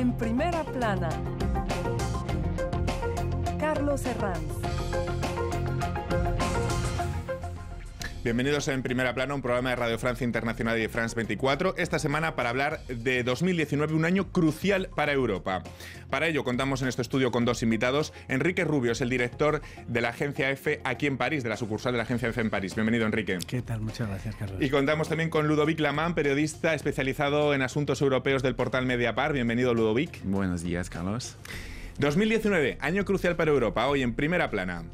En primera plana, Carlos Herranz. Bienvenidos a En Primera Plana, un programa de Radio Francia Internacional y de France 24, esta semana para hablar de 2019, un año crucial para Europa. Para ello contamos en este estudio con dos invitados. Enrique Rubio es el director de la agencia EFE aquí en París, de la sucursal de la agencia EFE en París. Bienvenido, Enrique. ¿Qué tal? Muchas gracias, Carlos. Y contamos también con Ludovic Lamán, periodista especializado en asuntos europeos del portal Mediapart. Bienvenido, Ludovic. Buenos días, Carlos. 2019, año crucial para Europa, hoy en Primera Plana.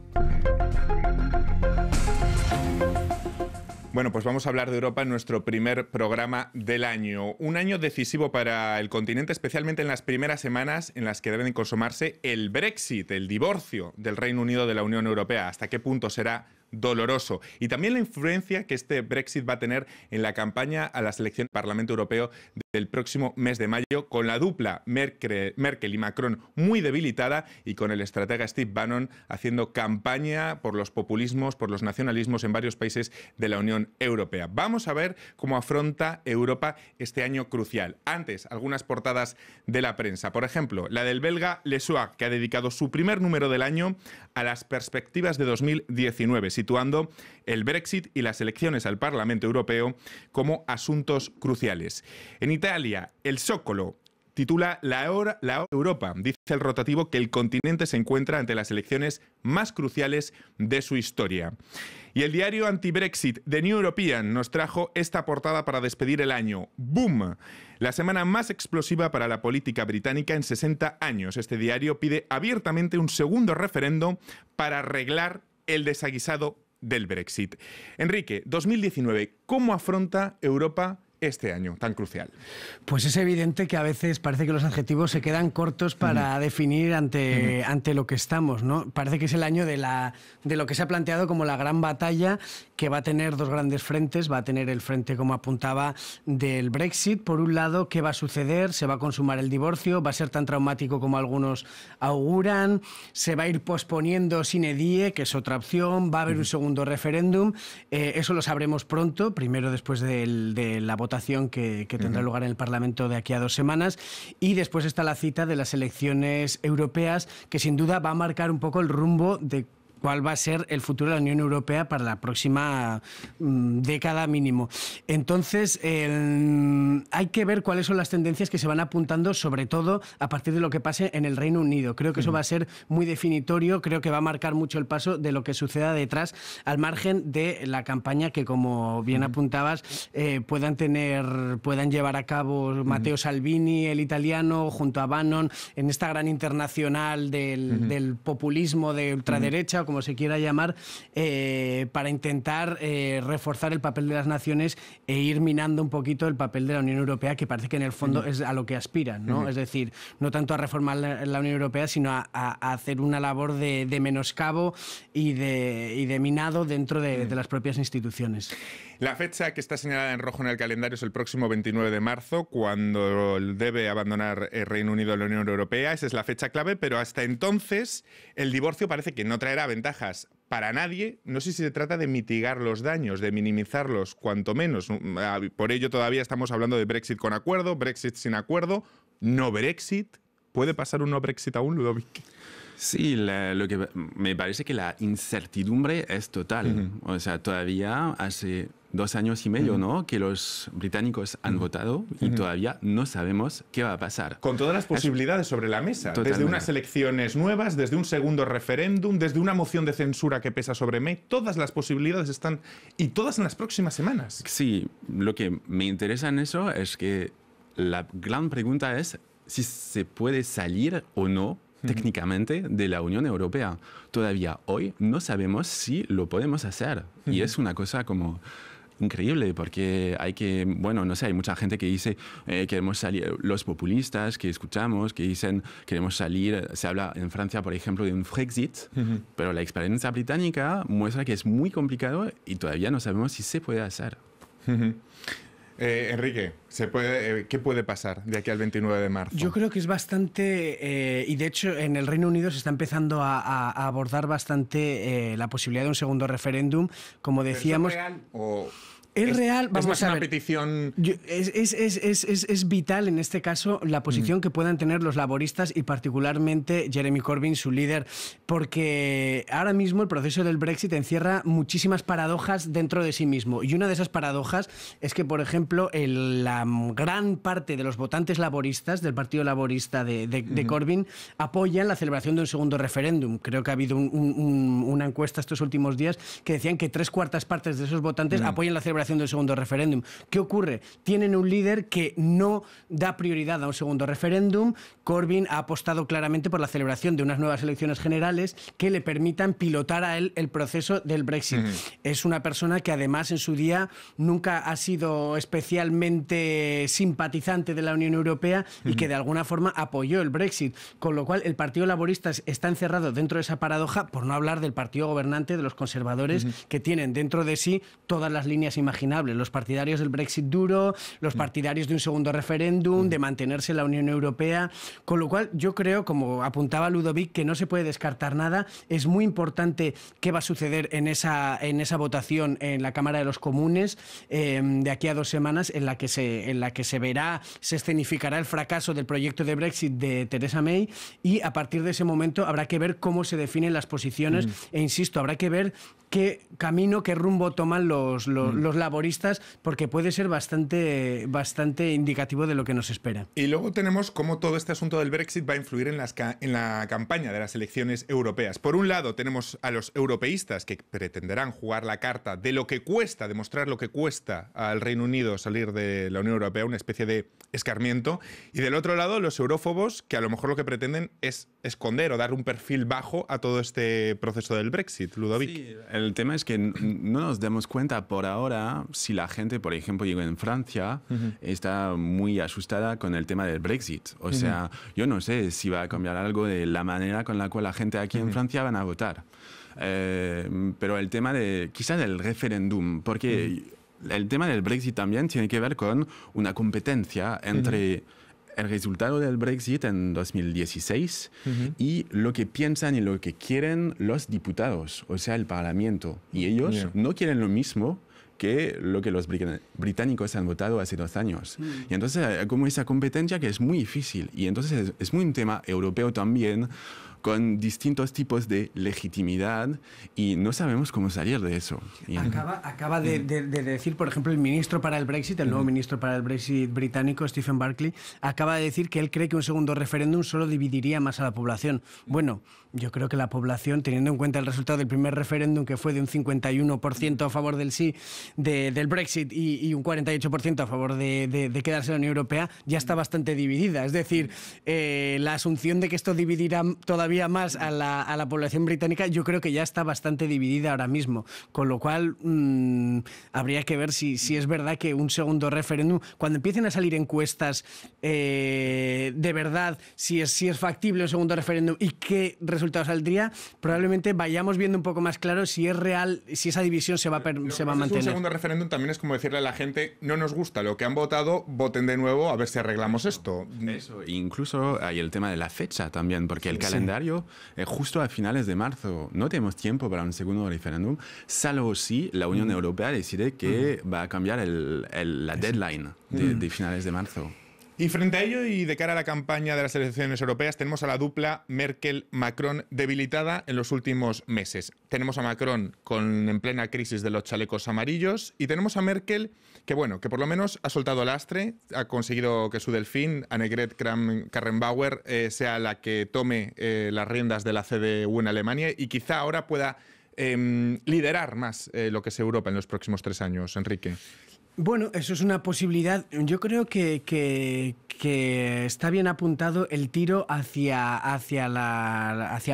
Bueno, pues vamos a hablar de Europa en nuestro primer programa del año. Un año decisivo para el continente, especialmente en las primeras semanas en las que deben consumarse el Brexit, el divorcio del Reino Unido de la Unión Europea. ¿Hasta qué punto será doloroso? Y también la influencia que este Brexit va a tener en la campaña a las elecciones del Parlamento Europeo del próximo mes de mayo, con la dupla Merkel y Macron muy debilitada y con el estratega Steve Bannon haciendo campaña por los populismos, por los nacionalismos en varios países de la Unión Europea. Vamos a ver cómo afronta Europa este año crucial. Antes, algunas portadas de la prensa. Por ejemplo, la del belga Le Soir, que ha dedicado su primer número del año a las perspectivas de 2019, situando el Brexit y las elecciones al Parlamento Europeo como asuntos cruciales. En Italia, El Zócalo titula La Europa. Dice el rotativo que el continente se encuentra ante las elecciones más cruciales de su historia. Y el diario anti-Brexit The New European nos trajo esta portada para despedir el año. ¡Boom! La semana más explosiva para la política británica en 60 años. Este diario pide abiertamente un segundo referéndum para arreglar el desaguisado del Brexit. Enrique, 2019, ¿cómo afronta Europa este año tan crucial? Pues es evidente que a veces parece que los adjetivos se quedan cortos para definir ante lo que estamos, ¿no? Parece que es el año de lo que se ha planteado como la gran batalla, que va a tener dos grandes frentes. Va a tener el frente, como apuntaba, del Brexit. Por un lado, ¿qué va a suceder? ¿Se va a consumar el divorcio? ¿Va a ser tan traumático como algunos auguran? ¿Se va a ir posponiendo sine die, que es otra opción? ¿Va a haber un segundo referéndum? Eso lo sabremos pronto, primero después de la votación que tendrá lugar en el Parlamento de aquí a 2 semanas, y después está la cita de las elecciones europeas, que sin duda va a marcar un poco el rumbo de cuál va a ser el futuro de la Unión Europea para la próxima década mínimo. Entonces, hay que ver cuáles son las tendencias que se van apuntando, sobre todo a partir de lo que pase en el Reino Unido. Creo que eso va a ser muy definitorio, creo que va a marcar mucho el paso de lo que suceda detrás, al margen de la campaña que, como bien apuntabas, puedan llevar a cabo Matteo Salvini, el italiano, junto a Bannon, en esta gran internacional del populismo de ultraderecha, como se quiera llamar, para intentar reforzar el papel de las naciones e ir minando un poquito el papel de la Unión Europea, que parece que en el fondo es a lo que aspiran, ¿no? Es decir, no tanto a reformar la Unión Europea, sino a hacer una labor de menoscabo y de minado dentro de las propias instituciones. La fecha que está señalada en rojo en el calendario es el próximo 29 de marzo, cuando debe abandonar el Reino Unido de la Unión Europea. Esa es la fecha clave, pero hasta entonces el divorcio parece que no traerá ventajas para nadie. No sé si se trata de mitigar los daños, de minimizarlos cuanto menos. Por ello todavía estamos hablando de Brexit con acuerdo, Brexit sin acuerdo, no Brexit. ¿Puede pasar un no Brexit aún, Ludovic? Sí, lo que me parece que la incertidumbre es total. O sea, todavía hace 2 años y medio, ¿no?, que los británicos han votado y todavía no sabemos qué va a pasar. Con todas las posibilidades sobre la mesa. Totalmente. Desde unas elecciones nuevas, desde un segundo referéndum, desde una moción de censura que pesa sobre May. Todas las posibilidades están, y todas en las próximas semanas. Sí, lo que me interesa en eso es que la gran pregunta es si se puede salir o no técnicamente de la Unión Europea. Todavía hoy no sabemos si lo podemos hacer. Y es una cosa como increíble, porque hay mucha gente que dice queremos salir, los populistas que escuchamos, que dicen queremos salir. Se habla en Francia, por ejemplo, de un Frexit, pero la experiencia británica muestra que es muy complicado y todavía no sabemos si se puede hacer. Enrique, ¿qué puede pasar de aquí al 29 de marzo? Yo creo que es bastante, y de hecho en el Reino Unido se está empezando a abordar bastante la posibilidad de un segundo referéndum, como decíamos. ¿Es real o...? Es real, vamos más a una ver. petición... Es vital en este caso la posición que puedan tener los laboristas y particularmente Jeremy Corbyn, su líder, porque ahora mismo el proceso del Brexit encierra muchísimas paradojas dentro de sí mismo. Y una de esas paradojas es que, por ejemplo, la gran parte de los votantes laboristas del Partido Laborista de Corbyn apoyan la celebración de un segundo referéndum. Creo que ha habido una encuesta estos últimos días que decían que 3/4 partes de esos votantes apoyan la celebración del segundo referéndum. ¿Qué ocurre? Tienen un líder que no da prioridad a un segundo referéndum. Corbyn ha apostado claramente por la celebración de unas nuevas elecciones generales que le permitan pilotar a él el proceso del Brexit. Es una persona que además en su día nunca ha sido especialmente simpatizante de la Unión Europea y que de alguna forma apoyó el Brexit, con lo cual el Partido Laborista está encerrado dentro de esa paradoja, por no hablar del partido gobernante, de los conservadores, que tienen dentro de sí todas las líneas imaginables, los partidarios del Brexit duro, los partidarios de un segundo referéndum, de mantenerse en la Unión Europea, con lo cual yo creo, como apuntaba Ludovic, que no se puede descartar nada. Es muy importante qué va a suceder en esa votación en la Cámara de los Comunes de aquí a 2 semanas, en la que se verá, se escenificará el fracaso del proyecto de Brexit de Theresa May, y a partir de ese momento habrá que ver cómo se definen las posiciones e insisto, habrá que ver qué camino, qué rumbo toman los laboristas, porque puede ser bastante indicativo de lo que nos espera. Y luego tenemos cómo todo este asunto del Brexit va a influir en la campaña de las elecciones europeas. Por un lado tenemos a los europeístas que pretenderán jugar la carta de lo que cuesta, demostrar lo que cuesta al Reino Unido salir de la Unión Europea, una especie de escarmiento. Y del otro lado los eurófobos, que a lo mejor lo que pretenden es esconder o dar un perfil bajo a todo este proceso del Brexit. Ludovic. Sí, el tema es que no nos damos cuenta por ahora si la gente, por ejemplo, digo, en Francia, está muy asustada con el tema del Brexit. O sea, yo no sé si va a cambiar algo de la manera con la cual la gente aquí en Francia van a votar. Pero el tema quizás del referéndum, porque el tema del Brexit también tiene que ver con una competencia entre el resultado del Brexit en 2016 y lo que piensan y lo que quieren los diputados, o sea, el Parlamento. Y ellos no quieren lo mismo que lo que los británicos han votado hace 2 años. Y entonces hay como esa competencia que es muy difícil. Y entonces es muy un tema europeo también, con distintos tipos de legitimidad, y no sabemos cómo salir de eso. Acaba de decir, por ejemplo, el ministro para el Brexit, el nuevo ministro para el Brexit británico, Stephen Barclay, acaba de decir que él cree que un segundo referéndum solo dividiría más a la población. Bueno, yo creo que la población, teniendo en cuenta el resultado del primer referéndum, que fue de un 51% a favor del sí del Brexit y un 48% a favor de quedarse en la Unión Europea, ya está bastante dividida. Es decir, la asunción de que esto dividirá todavía más a la población británica, yo creo que ya está bastante dividida ahora mismo, con lo cual habría que ver si es verdad que un segundo referéndum, cuando empiecen a salir encuestas de verdad, si es factible un segundo referéndum y qué resultado saldría, probablemente vayamos viendo un poco más claro si es real, si esa división se va a mantener. Un segundo referéndum también es como decirle a la gente: no nos gusta lo que han votado, voten de nuevo a ver si arreglamos esto. Eso, incluso hay el tema de la fecha también, porque el calendario justo a finales de marzo. No tenemos tiempo para un segundo referéndum, salvo si la Unión Europea decide que va a cambiar la deadline de finales de marzo. Y frente a ello, y de cara a la campaña de las elecciones europeas, tenemos a la dupla Merkel-Macron debilitada en los últimos meses. Tenemos a Macron en plena crisis de los chalecos amarillos, y tenemos a Merkel que por lo menos ha soltado lastre, ha conseguido que su delfín, Annegret Kramp-Karrenbauer, sea la que tome las riendas de la CDU en Alemania, y quizá ahora pueda liderar más lo que es Europa en los próximos 3 años. Enrique. Bueno, eso es una posibilidad. Yo creo que está bien apuntado el tiro hacia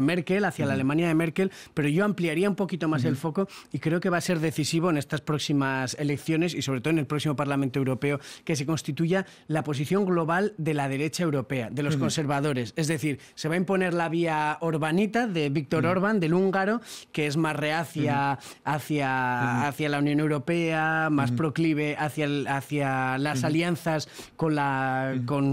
Merkel, hacia la Alemania de Merkel, pero yo ampliaría un poquito más el foco, y creo que va a ser decisivo en estas próximas elecciones y sobre todo en el próximo Parlamento Europeo que se constituya la posición global de la derecha europea, de los conservadores. Es decir, se va a imponer la vía orbanita de Víctor Orbán, del húngaro, que es más reacia hacia la Unión Europea, más proclive hacia las alianzas con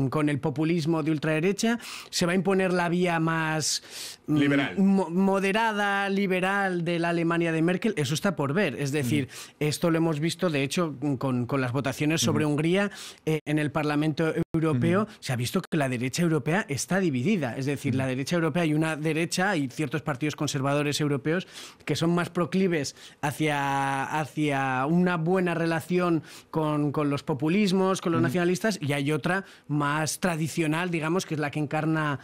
con el populismo de ultraderecha. Se va a imponer la vía más liberal, moderada, liberal de la Alemania de Merkel. Eso está por ver. Es decir, esto lo hemos visto, de hecho, con las votaciones sobre Hungría en el Parlamento Europeo. Se ha visto que la derecha europea está dividida. Es decir, la derecha europea, hay una derecha, hay ciertos partidos conservadores europeos que son más proclives hacia una buena relación con los populismos, con los nacionalistas, y hay otra más tradicional, digamos, que es la que encarna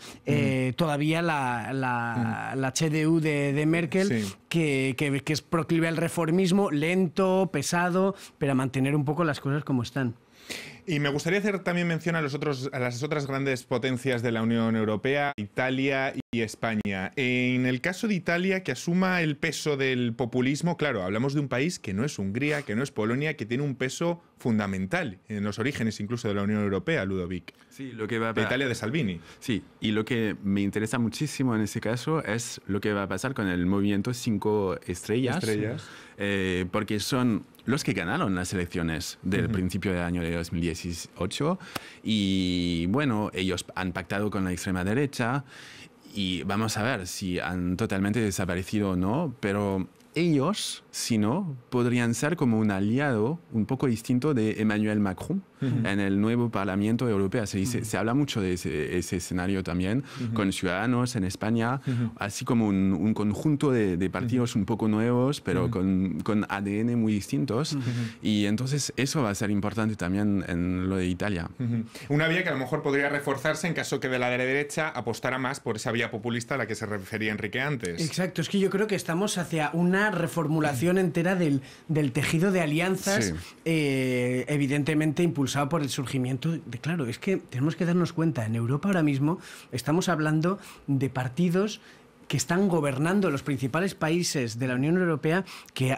todavía la CDU de Merkel, sí, que es proclive al reformismo, lento, pesado, pero a mantener un poco las cosas como están. Y me gustaría hacer también mención a las otras grandes potencias de la Unión Europea, Italia y España. En el caso de Italia, que asuma el peso del populismo, claro, hablamos de un país que no es Hungría, que no es Polonia, que tiene un peso fundamental en los orígenes incluso de la Unión Europea, Ludovic. Sí, lo que va a de Italia de Salvini. Sí, y lo que me interesa muchísimo en ese caso es lo que va a pasar con el movimiento 5 estrellas. Porque son los que ganaron las elecciones del principio del año de 2018 y bueno, ellos han pactado con la extrema derecha y vamos a ver si han totalmente desaparecido o no, pero ellos, si no, podrían ser como un aliado un poco distinto de Emmanuel Macron en el nuevo Parlamento Europeo. Se habla mucho de ese escenario también, con Ciudadanos en España, así como un conjunto de partidos un poco nuevos, pero con ADN muy distintos. Y entonces eso va a ser importante también en lo de Italia. Una vía que a lo mejor podría reforzarse en caso que de la derecha apostara más por esa vía populista a la que se refería Enrique antes. Exacto, es que yo creo que estamos hacia una reformulación entera del tejido de alianzas, evidentemente impulsado por el surgimiento de... Claro, es que tenemos que darnos cuenta, en Europa ahora mismo estamos hablando de partidos que están gobernando los principales países de la Unión Europea que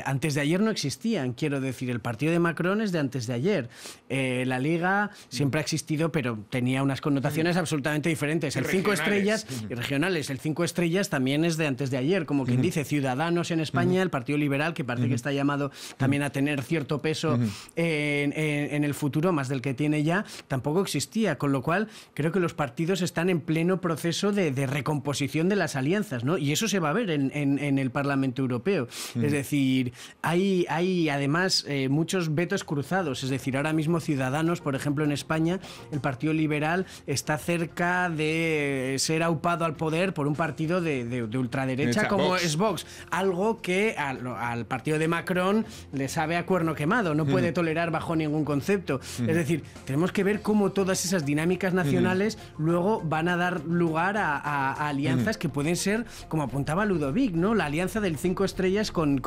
antes de ayer no existían. Quiero decir, el partido de Macron es de antes de ayer. La Liga siempre ha existido, pero tenía unas connotaciones absolutamente diferentes. El 5 estrellas y regionales. El 5 estrellas también es de antes de ayer. Como quien dice, Ciudadanos en España, el Partido Liberal, que parece que está llamado también a tener cierto peso en el futuro, más del que tiene ya, tampoco existía. Con lo cual, creo que los partidos están en pleno proceso de recomposición de las alianzas, ¿no? Y eso se va a ver en el Parlamento Europeo. Es decir, hay además muchos vetos cruzados. Es decir, ahora mismo Ciudadanos, por ejemplo, en España, el Partido Liberal está cerca de ser aupado al poder por un partido de ultraderecha como Vox. Es Vox. Algo que al partido de Macron le sabe a cuerno quemado. No puede tolerar bajo ningún concepto. Es decir, tenemos que ver cómo todas esas dinámicas nacionales luego van a dar lugar a alianzas que pueden ser, como apuntaba Ludovic, ¿no? La alianza del 5 estrellas con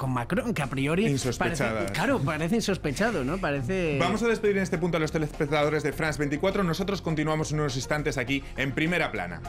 Macron, que a priori parece insospechado, ¿no? Vamos a despedir en este punto a los telespectadores de France 24. Nosotros continuamos en unos instantes aquí en Primera Plana.